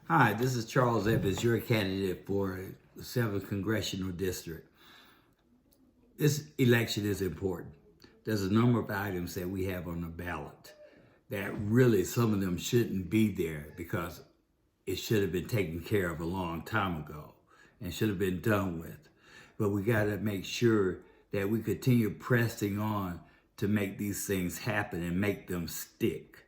Hi, this is Charles Evans, your candidate for the 7th Congressional District. This election is important. There's a number of items that we have on the ballot that really some of them shouldn't be there because it should have been taken care of a long time ago and should have been done with. But we got to make sure that we continue pressing on to make these things happen and make them stick.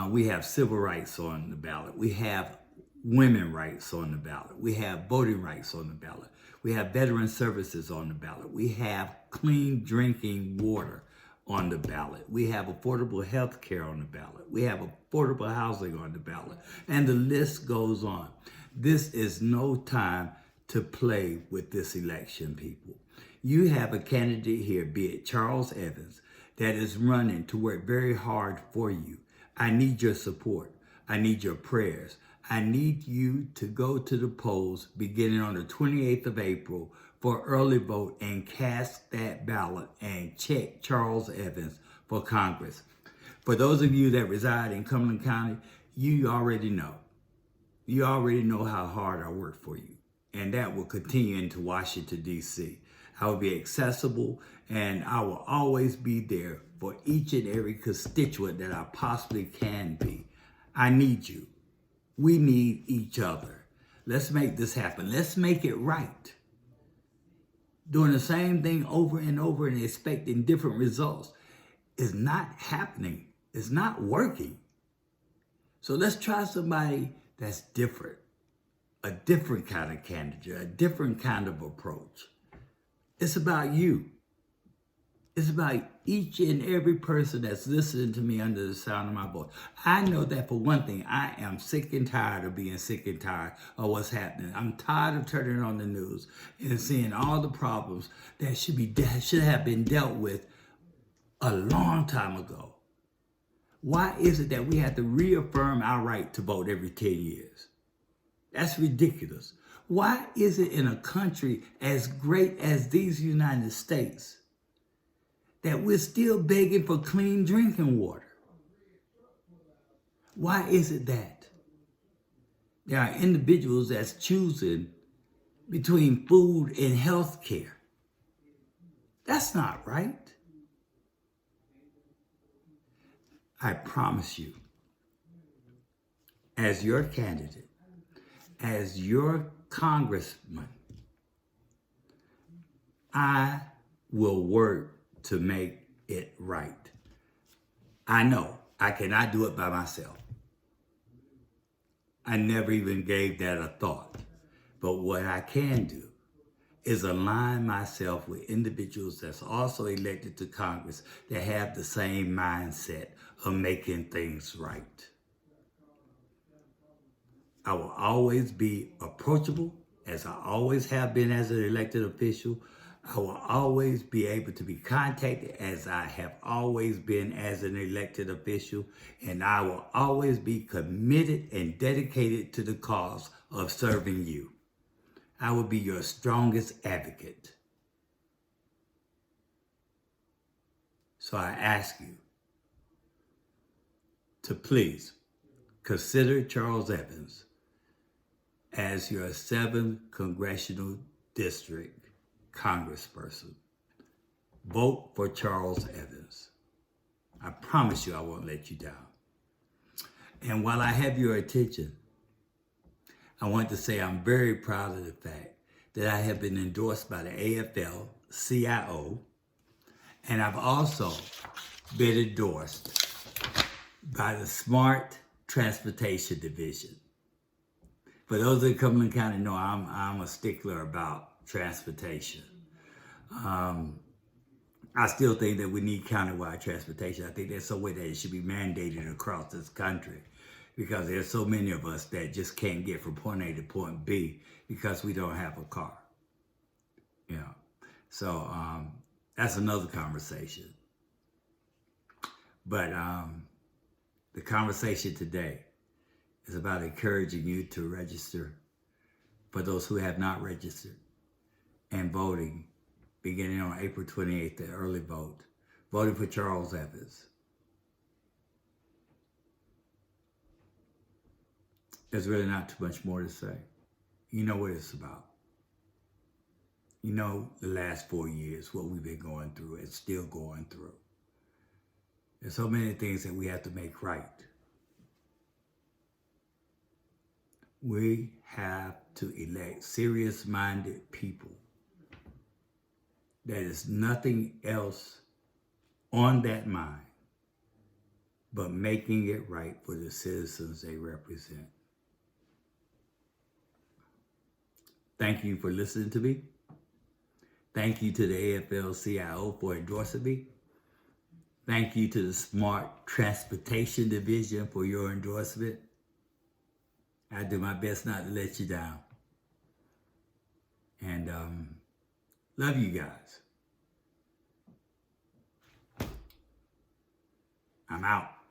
We have civil rights on the ballot. We have women rights on the ballot. We have voting rights on the ballot. We have veteran services on the ballot. We have clean drinking water on the ballot. We have affordable health care on the ballot. We have affordable housing on the ballot. And the list goes on. This is no time to play with this election, people. You have a candidate here, be it Charles Evans, that is running to work very hard for you. I need your support. I need your prayers. I need you to go to the polls beginning on the 28th of April for early vote and cast that ballot and check Charles Evans for Congress. For those of you that reside in Cumberland County, you already know. You already know how hard I work for you. And that will continue into Washington, D.C. I will be accessible and I will always be there for each and every constituent that I possibly can be. I need you. We need each other. Let's make this happen. Let's make it right. Doing the same thing over and over and expecting different results is not happening. It's not working. So let's try somebody that's different. A different kind of candidate, a different kind of approach. It's about you. It's about each and every person that's listening to me under the sound of my voice. I know that for one thing, I am sick and tired of being sick and tired of what's happening. I'm tired of turning on the news and seeing all the problems that should have been dealt with a long time ago. Why is it that we have to reaffirm our right to vote every 10 years? That's ridiculous. Why is it in a country as great as these United States that we're still begging for clean drinking water? Why is it that there are individuals that's choosing between food and health care? That's not right. I promise you, as your candidate, as your congressman, I will work to make it right. I know I cannot do it by myself. I never even gave that a thought. But what I can do is align myself with individuals that's also elected to Congress that have the same mindset of making things right. I will always be approachable, as I always have been as an elected official. I will always be able to be contacted as I have always been as an elected official, and I will always be committed and dedicated to the cause of serving you. I will be your strongest advocate. So I ask you to please consider Charles Evans as your 7th Congressional District Congressperson. Vote for Charles Evans. I promise you I won't let you down. And while I have your attention, I want to say I'm very proud of the fact that I have been endorsed by the AFL-CIO, and I've also been endorsed by the Smart Transportation Division. For those in Cumberland County know, I'm a stickler about transportation. I still think that we need countywide transportation. I think there's some way that it should be mandated across this country because there's so many of us that just can't get from point A to point B because we don't have a car. You know, so that's another conversation. But the conversation today is about encouraging you to register for those who have not registered and voting beginning on April 28th, the early vote, voting for Charles Evans. There's really not too much more to say. You know what it's about. You know the last 4 years, what we've been going through and still going through. There's so many things that we have to make right. We have to elect serious-minded people. There is nothing else on that mind but making it right for the citizens they represent. Thank you for listening to me. Thank you to the AFL-CIO for endorsing me. Thank you to the Smart Transportation Division for your endorsement. I do my best not to let you down. And love you guys. I'm out.